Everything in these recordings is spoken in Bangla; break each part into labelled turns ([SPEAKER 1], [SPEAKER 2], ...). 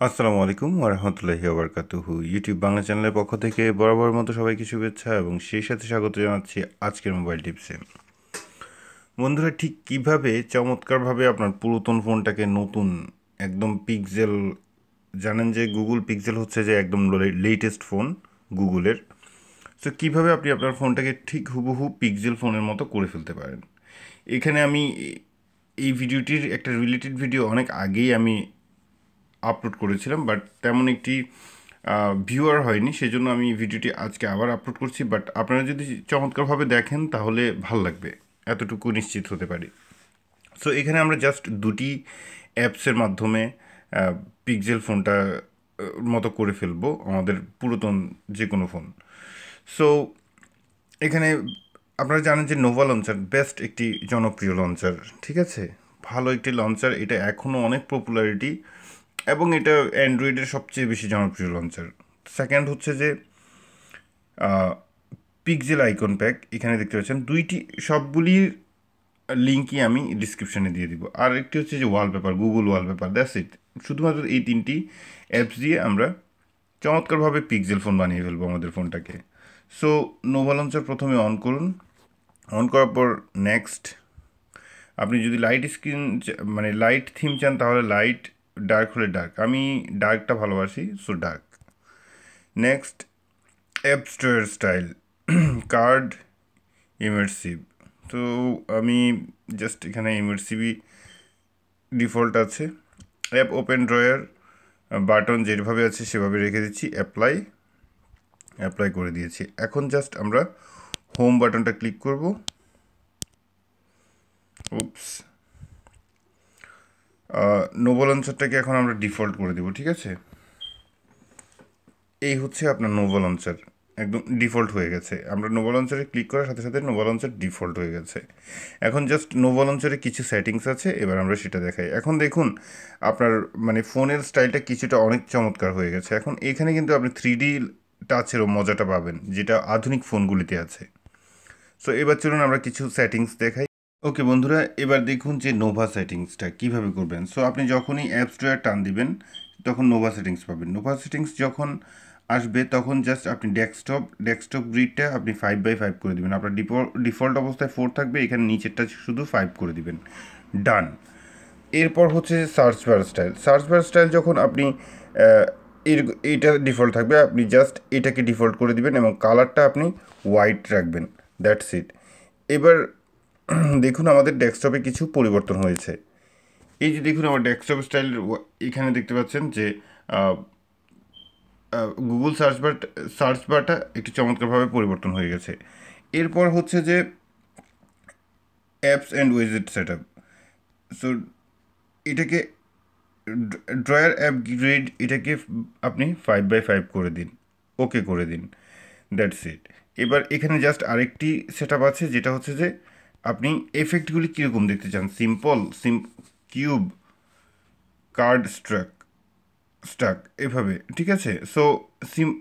[SPEAKER 1] আসসালামু আলাইকুম ওয়া রাহমাতুল্লাহি ওয়া বারাকাতুহু। ইউটিউব বাংলা চ্যানেলের পক্ষ থেকে বরাবর মতো সবাইকে শুভেচ্ছা এবং সেই সাথে স্বাগত জানাচ্ছি আজকের মোবাইল টিপসে। বন্ধুরা, ঠিক কিভাবে চমৎকারভাবে আপনার পুরাতন ফোনটাকে নতুন একদম পিক্সেল, জানেন যে গুগল পিক্সেল হচ্ছে যে একদম লেটেস্ট ফোন গুগলের। সো কীভাবে আপনি আপনার ফোনটাকে ঠিক হুবহু পিক্সেল ফোনের মতো করে ফেলতে পারেন। এখানে আমি এই ভিডিওটির একটা রিলেটেড ভিডিও অনেক আগেই আমি আপলোড করেছিলাম, বাট তেমন একটি ভিউয়ার হয়নি, সেজন্য আমি ভিডিওটি আজকে আবার আপলোড করছি। বাট আপনারা যদি চমৎকারভাবে দেখেন তাহলে ভাল লাগবে, এতটুকু নিশ্চিত হতে পারি। সো এখানে আমরা জাস্ট দুটি অ্যাপসের মাধ্যমে পিক্সেল ফোনটা মতো করে ফেলবো আমাদের পুরাতন যে কোনো ফোন। সো এখানে আপনারা জানেন যে নোভা লঞ্চার বেস্ট একটি জনপ্রিয় লঞ্চার, ঠিক আছে, ভালো একটি লঞ্চার। এটা এখনও অনেক পপুলারিটি এবং এটা অ্যান্ড্রয়েডের সবচেয়ে বেশি জনপ্রিয় লঞ্চার। সেকেন্ড হচ্ছে যে পিক্সেল আইকন প্যাক, এখানে দেখতে পাচ্ছেন দুইটি, সবগুলির লিঙ্কই আমি ডিসক্রিপশানে দিয়ে দিব। আর একটি হচ্ছে যে wallpaper, Google wallpaper, that's it. শুধুমাত্র এই তিনটি অ্যাপস দিয়ে আমরা চমৎকারভাবে পিক্সেল ফোন বানিয়ে ফেলবো আমাদের ফোনটাকে। সো নোভা লঞ্চার প্রথমে অন করুন। অন করার পর নেক্সট, আপনি যদি লাইট স্ক্রিন মানে লাইট থিম চান তাহলে লাইট, ডার্ক হলে ডার্ক, আমি ডার্কটা ভালোবাসি, so dark. Next, app store style, card, immersive. তো আমি জাস্ট এখানে ইমার্সিভই ডিফল্ট আছে। অ্যাপ ওপেন ড্রয়ার, বাটন যেভাবে আছে সেভাবে রেখে দিচ্ছি। অ্যাপ্লাই, অ্যাপ্লাই করে দিয়েছি। এখন জাস্ট আমরা হোম বাটনটা ক্লিক করব। উপস, নোভা লঞ্চারটাকে এখন আমরা ডিফল্ট করে দেবো, ঠিক আছে। এই হচ্ছে আপনার নোভা লঞ্চার, একদম ডিফল্ট হয়ে গেছে। আমরা নোভা লঞ্চারে ক্লিক করার সাথে সাথে নোভা লঞ্চার ডিফল্ট হয়ে গেছে। এখন জাস্ট নোভা লঞ্চারে কিছু সেটিংস আছে, এবার আমরা সেটা দেখাই। এখন দেখুন আপনার মানে ফোনের স্টাইলটা কিছুটা অনেক চমৎকার হয়ে গেছে। এখন এখানে কিন্তু আপনি 3D টাচেরও মজাটা পাবেন, যেটা আধুনিক ফোনগুলিতে আছে। সো এবার চলুন আমরা কিছু সেটিংস দেখাই। ওকে বন্ধুরা, এবার দেখুন যে নোভা সেটিংসটা কীভাবে করবেন। সো আপনি যখনই অ্যাপ স্টোরে টান দিবেন তখন নোভা সেটিংস পাবেন। নোভা সেটিংস যখন আসবে তখন জাস্ট আপনি ডেস্কটপ গ্রিডটা আপনি 5/5 করে দেবেন। আপনার ডিফল্ট অবস্থায় 4 থাকবে, এখানে নিচেরটা শুধু 5 করে দিবেন। ডান। এরপর হচ্ছে সার্চ বার স্টাইল যখন আপনি এইটা ডিফল্ট থাকবে, আপনি জাস্ট এটাকে ডিফল্ট করে দিবেন এবং কালারটা আপনি হোয়াইট রাখবেন, দ্যাটস ইট। এবার দেখুন আমাদের ডেস্কটপে কিছু পরিবর্তন হয়েছে। এই যে দেখুন আমার ডেস্কটপ স্টাইল, এখানে দেখতে পাচ্ছেন যে গুগল সার্চ বারটা একটু চমৎকারভাবে পরিবর্তন হয়ে গেছে। এরপর হচ্ছে যে অ্যাপস অ্যান্ড উইজেট সেট আপ। সো এটাকে ড্রয়ার অ্যাপ গ্রেড, এটাকে আপনি 5/5 করে দিন, ওকে করে দিন, দ্যাটস ইট। এবার এখানে জাস্ট আরেকটি সেট আপ আছে, যেটা হচ্ছে যে আপনি এফেক্টগুলি কীরকম দেখতে চান, সিম্পল, কিউব, কার্ড স্টাক, এভাবে, ঠিক আছে। সো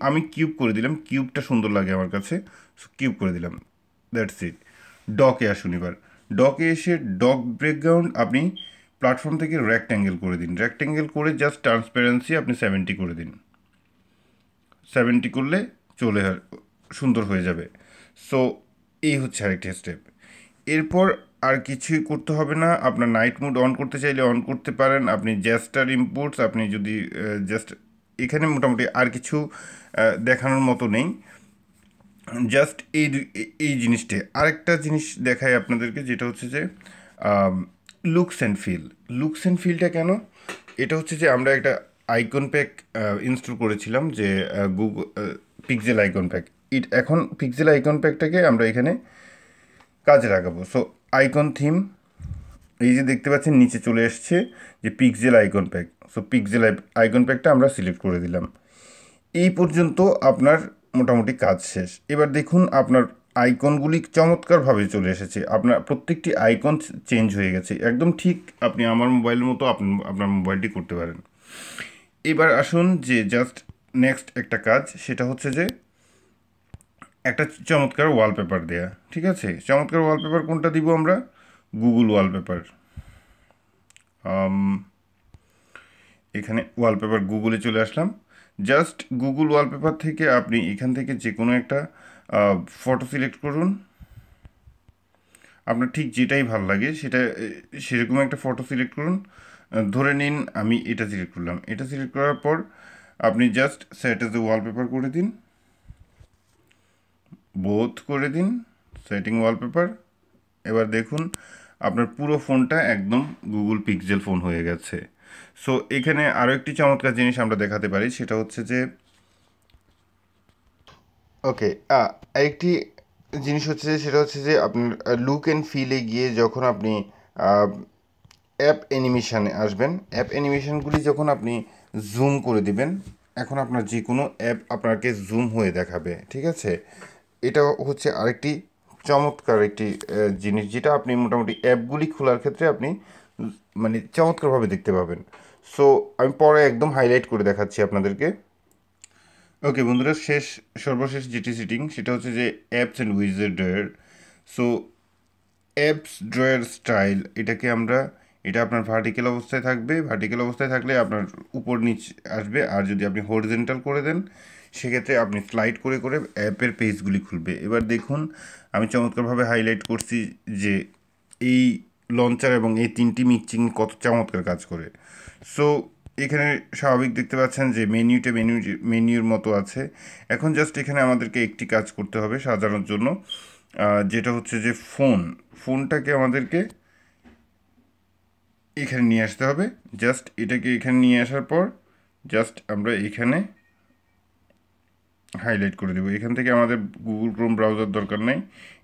[SPEAKER 1] আমি কিউব করে দিলাম, কিউবটা সুন্দর লাগে আমার কাছে, সো কিউব করে দিলাম, দ্যাটস ইট। ডকে আসুন। এবার ডকে এসে ডক ব্যাকগ্রাউন্ড আপনি প্ল্যাটফর্ম থেকে রেক্ট্যাঙ্গেল করে দিন। রেক্ট্যাঙ্গেল করে জাস্ট ট্রান্সপারেন্সি আপনি 70 করে দিন। 70 করলে সুন্দর হয়ে যাবে। সো এই হচ্ছে আরেকটি স্টেপ। এরপর আর কিছুই করতে হবে না। আপনার নাইট মোড অন করতে চাইলে অন করতে পারেন। আপনি জেস্টার ইম্পোর্টস, আপনি যদি জাস্ট এখানে মোটামুটি আর কিছু দেখানোর মতো নেই। জাস্ট এই জিনিসটা, আরেকটা জিনিস দেখাই আপনাদেরকে, যেটা হচ্ছে যে লুকস অ্যান্ড ফিলটা কেন, এটা হচ্ছে যে আমরা একটা আইকন প্যাক ইনস্টল করেছিলাম, যে গুগল পিক্সেল আইকন প্যাক। এখন পিক্সেল আইকন প্যাকটাকে আমরা এখানে কাজে লাগাবো। সো আইকন থিম, এই যে দেখতে পাচ্ছেন নিচে চলে এসছে যে pixel icon pack. So pixel icon প্যাকটা আমরা সিলেক্ট করে দিলাম। এই পর্যন্ত আপনার মোটামুটি কাজ শেষ। এবার দেখুন আপনার আইকনগুলি চমৎকারভাবে চলে এসেছে, আপনার প্রত্যেকটি আইকন চেঞ্জ হয়ে গেছে, একদম ঠিক আপনি আমার মোবাইলের মতো আপনার মোবাইলটি করতে পারেন। এবার আসুন যে জাস্ট নেক্সট একটা কাজ, সেটা হচ্ছে যে একটা চমৎকার ওয়ালপেপার দেয়া, ঠিক আছে। চমৎকার ওয়ালপেপার কোনটা দিব আমরা, গুগল ওয়ালপেপার। এখানে ওয়ালপেপার গুগলে চলে আসলাম। জাস্ট গুগল ওয়ালপেপার থেকে আপনি এখান থেকে যে কোনো একটা ফটো সিলেক্ট করুন, আপনার ঠিক যেটাই ভালো লাগে সেটা সেরকম একটা ফটো সিলেক্ট করুন। ধরে নিন আমি এটা সিলেক্ট করলাম। এটা সিলেক্ট করার পর আপনি just set as a wallpaper করে দিন, বোথ করে দিন, সেটিং ওয়ালপেপার। এবার দেখুন আপনার পুরো ফোনটা একদম গুগল পিক্সেল ফোন হয়ে গেছে। সো এখানে আরও একটি চমৎকার জিনিস আমরা দেখাতে পারি, সেটা হচ্ছে যে ওকে আরেকটি জিনিস হচ্ছে সেটা হচ্ছে যে আপনার লুক অ্যান্ড ফিলে গিয়ে যখন আপনি অ্যাপ অ্যানিমেশানে আসবেন, অ্যাপ অ্যানিমেশানগুলি যখন আপনি জুম করে দিবেন, এখন আপনার যে কোনো অ্যাপ আপনাকে জুম হয়ে দেখাবে, ঠিক আছে? এটা হচ্ছে আরেকটি চমৎকার একটি জিনিস, যেটা আপনি মোটামুটি অ্যাপগুলি খোলার ক্ষেত্রে আপনি মানে চমৎকারভাবে দেখতে পাবেন। সো আমি পরে একদম হাইলাইট করে দেখাচ্ছি আপনাদেরকে। ওকে বন্ধুরা, সর্বশেষ যেটি সেটিং সেটা হচ্ছে যে অ্যাপস অ্যান্ড উইজেট drawer. So apps drawer style, এটা আপনার ভার্টিক্যাল অবস্থায় থাকবে। ভার্টিক্যাল অবস্থায় থাকলে আপনার উপর নিচ আসবে, আর যদি আপনি হরিজেন্টাল করে দেন সেক্ষেত্রে আপনি স্লাইড করে করে অ্যাপের পেজগুলি খুলবে। এবার দেখুন আমি চমৎকারভাবে হাইলাইট করছি যে এই লঞ্চার এবং এই তিনটি মিক্সিং কত চমৎকার কাজ করে। সো এখানে স্বাভাবিক দেখতে পাচ্ছেন যে মেনিউর মতো আছে। এখন জাস্ট এখানে আমাদেরকে একটি কাজ করতে হবে সাজানোর জন্য, যেটা হচ্ছে যে ফোনটাকে আমাদেরকে এখানে নিয়ে আসতে হবে। জাস্ট এটাকে এখানে নিয়ে আসার পর জাস্ট আমরা এখানে হাইলাইট করে দেবো। এখান থেকে আমাদের গুগল ক্রোম ব্রাউজার দরকার নেই,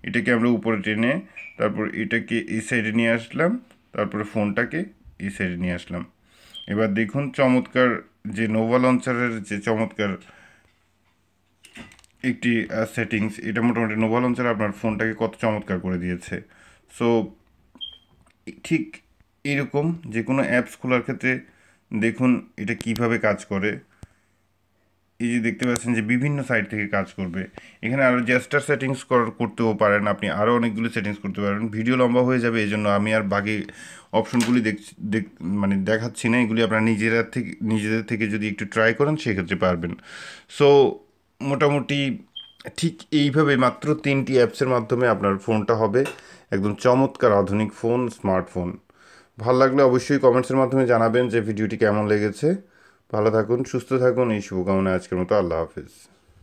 [SPEAKER 1] এটাকে আমরা উপরে টেনে তারপর এটাকে এই সাইডে নিয়ে আসলাম, তারপরে ফোনটাকে এই সাইডে নিয়ে আসলাম। এবার দেখুন চমৎকার যে নোভা লঞ্চারের যে চমৎকার একটি সেটিংস, এটা মোটামুটি নোভা লঞ্চার আপনার ফোনটাকে কত চমৎকার করে দিয়েছে। সো ঠিক এরকম যে কোনো অ্যাপস খোলার ক্ষেত্রে দেখুন এটা কিভাবে কাজ করে। এই যে দেখতে পাচ্ছেন যে বিভিন্ন সাইট থেকে কাজ করবে। এখানে আরও জেস্টার সেটিংস করতেও পারেন, আপনি আরও অনেকগুলো সেটিংস করতে পারেন। ভিডিও লম্বা হয়ে যাবে, এই জন্য আমি আর বাকি অপশনগুলি মানে দেখাচ্ছি না। এগুলি আপনারা নিজেদের থেকে যদি একটু ট্রাই করেন সেক্ষেত্রে পারবেন। সো মোটামুটি ঠিক এইভাবে মাত্র 3টি অ্যাপসের মাধ্যমে আপনার ফোনটা হবে একদম চমৎকার আধুনিক ফোন, স্মার্টফোন। ভালো লাগলে অবশ্যই কমেন্টসের মাধ্যমে জানাবেন যে ভিডিওটি কেমন লেগেছে। ভালো থাকুন, সুস্থ থাকুন, এই শুভকামনায় আজকের মতো আল্লাহ হাফিজ।